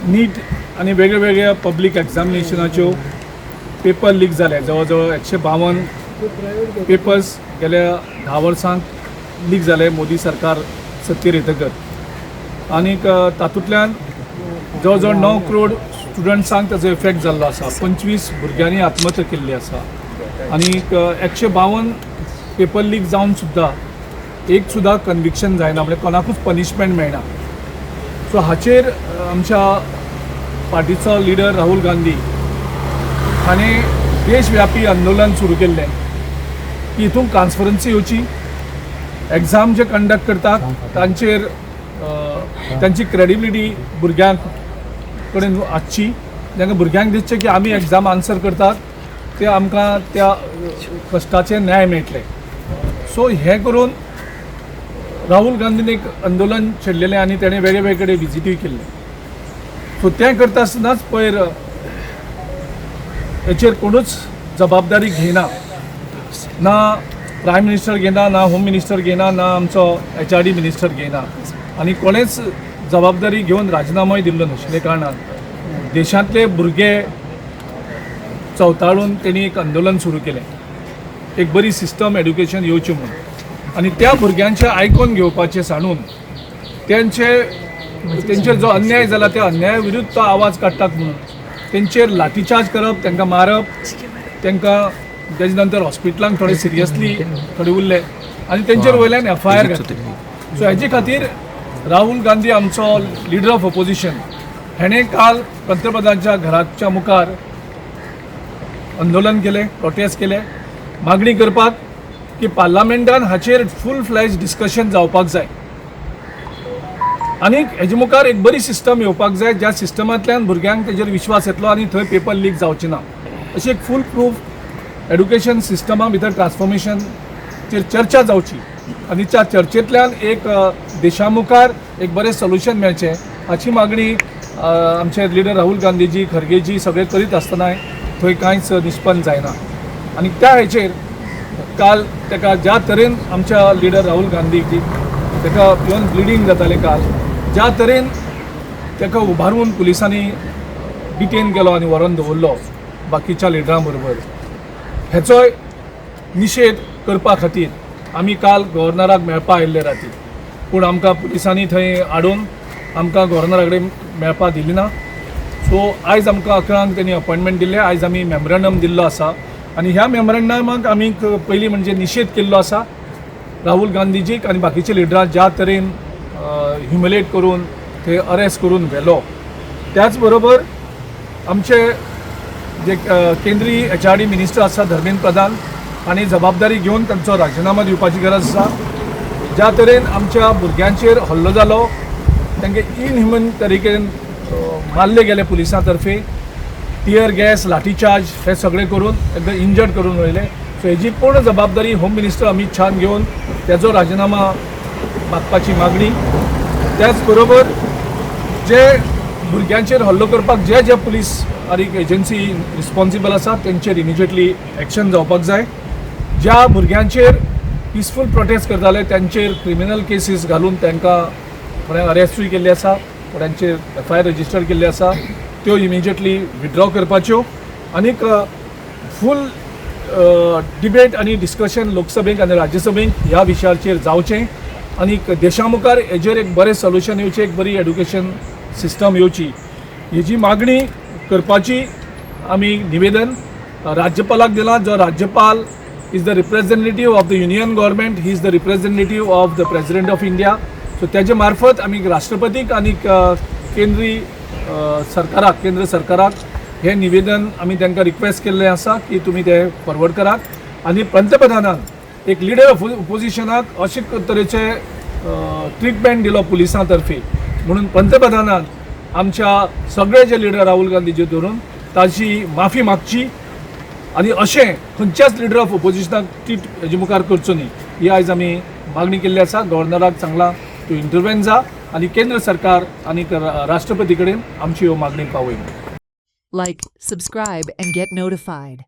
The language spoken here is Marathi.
नीट आणि वेगळ्या पब्लीक एग्जामिनेशनाच्यो पेपर लीक जाले. जवळ जवळ 152 पेपर्स गेल्या 10 वर्सांक लीक जाले मोदी सरकार सत्तेर येतकच. आनीक तातूंतल्यान जवळ जवळ 9 करोड स्टुडंट्सांक ताजो इफेक्ट जाल्लो आसा. 25 भुरग्यांनी आत्महत्या केल्ली आसा. आनीक 152 पेपर लीक जावन सुद्दां एक सुद्दां कन्विक्शन जायना, म्हणजे कोणाकूच पनिशमेंट मेळना. सो हाचेर आमच्या पार्टीचो लिडर राहुल गांधी हाणें देशव्यापी आंदोलन सुरू केल्लें की हितून ट्रान्सपरन्सी येवची. एग्जाम जे कंडक्ट करतात तांचेर तांची क्रेडिबिलिटी भुरग्यांक कडेन आसची. तांकां भुरग्यांक दिसचें की आमी एग्जाम आन्सर करतात ते आमकां त्या कश्टाचे न्याय मेळटले. सो हें करून राहुल गांधीन एक आंदोलन छेडलेलें आनी तेणें वेगळे कडेन विजिटूय केल्ले. सो तें करता आसतनाच पयर हेचेर कोणूच जबाबदारी घेयना. ना प्रायम मिनिस्टर घेना, ना होम मिनिस्टर घेना, ना आमचो HRD मिनिस्टर घेना. आनी कोणेच जबाबदारी घेवन राजिनामोय दिल्लो नाशिल्ले कारणान देशांतले भुरगे चवताळून तेणी एक आंदोलन सुरू केलें, एक बरी सिस्टम एड्युकेशन येवची म्हणून. आनी त्या भुरग्यांचे आयकून घेवपाचें सांडून तेंचेर जो अन्याय जाला त्या अन्याया विरुद्ध तो आवाज काडटात म्हणून तेंचेर लाठीचार्ज करप, तांकां मारप, तांकां तेजे नंतर हॉस्पिटलांत थोडे सिरियसली थोडे उरले आनी तेंचेर वयल्यान FIR घातली. सो हेजे खातीर राहुल गांधी आमचो लिडर ऑफ ऑपोजिशन हेणें काल पंतप्रधानाच्या घराच्या मुखार आंदोलन केलें, प्रोटेस्ट केलें, मागणी करपाक की पार्लमेंटान हाचेर फूल फ्लॅज डिस्कशन जावपाक जाय. आनी हेजे मुखार एक बरी सिस्टम येवपाक जाय ज्या सिस्टमांतल्यान भुरग्यांक तेजेर विश्वास येतलो आनी थंय पेपर लीक जावचे ना. अशी एक फूल प्रूफ एड्युकेशन सिस्टमा भितर ट्रान्सफॉर्मेशनचेर चर्चा जावची आनी त्या चर्चेंतल्यान एक देशा मुखार एक बरें सोल्युशन मेळचें हाची मागणी आमचे लिडर राहुल गांधीजी, खरगेजी सगळे करीत आसतना थंय कांयच निष्पन्न जायना. आनी त्या हेचेर काल ताका ज्या तरेन आमच्या लिडर राहुल गांधीजी ताका इवन ब्लिडींग जातालें काल, ज्या तरेन ताका उबारून पुलिसांनी डिटेन केलो आनी व्हरोन दवरलो बाकीच्या लिडरां बरोबर, हेचोय निशेध करपा खातीर आमी काल गव्हर्नराक मेळपा आयिल्ले राती. पूण आमकां पुलिसांनी थंय हाडून आमकां गव्हर्नरा कडेन मेळपा दिली ना. सो आयज आमकां 11 तेणी अपॉयंटमेंट दिल्लें. आयज आमी मेमोरंडम दिल्लो आसा आनी ह्या मेमोरंडमाक आमी पयलीं म्हणजे निशेध केल्लो आसा राहुल गांधीजीक आनी बाकीचे लिडरां ज्या तरेन ह्युमिलेट करून ते अरेस्ट करून व्हेलो. त्याच बरोबर आमचे जे केंद्रीय HRD मिनिस्टर आसा धर्मेंद्र प्रधान हांणी जबाबदारी घेवन तांचो राजिनामा दिवपाची गरज आसा. ज्या तरेन आमच्या भुरग्यांचेर हल्लो जालो, तांकां इनह्युमन तरिकेन मारले गेले पुलिसां तर्फे, टियर गॅस, लाठीचार्ज हे सगळे करून तांकां इंजर्ड करून वयले. सो हेजी पूर्ण जबाबदारी होम मिनिस्टर अमित शाहान घेवन तेजो राजिनामा मागपाची मागणी. त्याच बरोबर जे भुरग्यांचेर हल्लो करपाक जे पुलीस आनी एजन्सी रिस्पॉन्सिबल आसा तेंचेर इमिजिएटली एक्शन जावपाक जाय. ज्या भुरग्यांचेर पिसफूल प्रोटेस्ट करताले त्यांचेर क्रिमिनल केसीस घालून तांकां थोड्यांक अरेस्टूय केल्ले आसा, थोड्यांचेर FIR रजिस्टर केल्ले आसा, त्यो इमिजिएटली विथड्रॉ करपाच्यो. आनीक फूल डिबेट आनी डिस्कशन लोकसभेक आनी राज्यसभेक ह्या विशयाचेर जावचें आनीक देशा मुखार हेजेर एक बरें सोल्युशन येवचें, एक बरी एड्युकेशन सिस्टम येवची हेजी मागणी करपाची आमी निवेदन राज्यपालाक दिलां. जो राज्यपाल is the representative of the union government, he is the representative of the president of India. So तेजे मार्फत आमी राष्ट्रपतीक आनी केंद्रीय सरकाराक, केंद्र सरकाराक हे निवेदन आमी तांकां रिक्वेस्ट केल्लें आसा की तुमी ते फॉरवर्ड करात. आनी पंतप्रधानान एक लिडर ऑफ ऑपोजिशनाक अशे तरेचे ट्रिटमेंट दिलो पुलिसां तर्फे म्हणून पंतप्रधानान आमच्या सगळे जे लिडर राहुल गांधीचे धरून ताची माफी मागची आनी अशें खंयच्याच लिडर ऑफ ऑपोजिशनाक हेजे मुखार करचो न्ही ही आयज आमी मागणी केल्ली आसा. गव्हर्नराक सांगलां तूं इंटरव्हेन जा आनी केंद्र सरकार आनी राष्ट्रपती कडेन आमची ह्यो मागणी पावय. Like, subscribe, and get notified.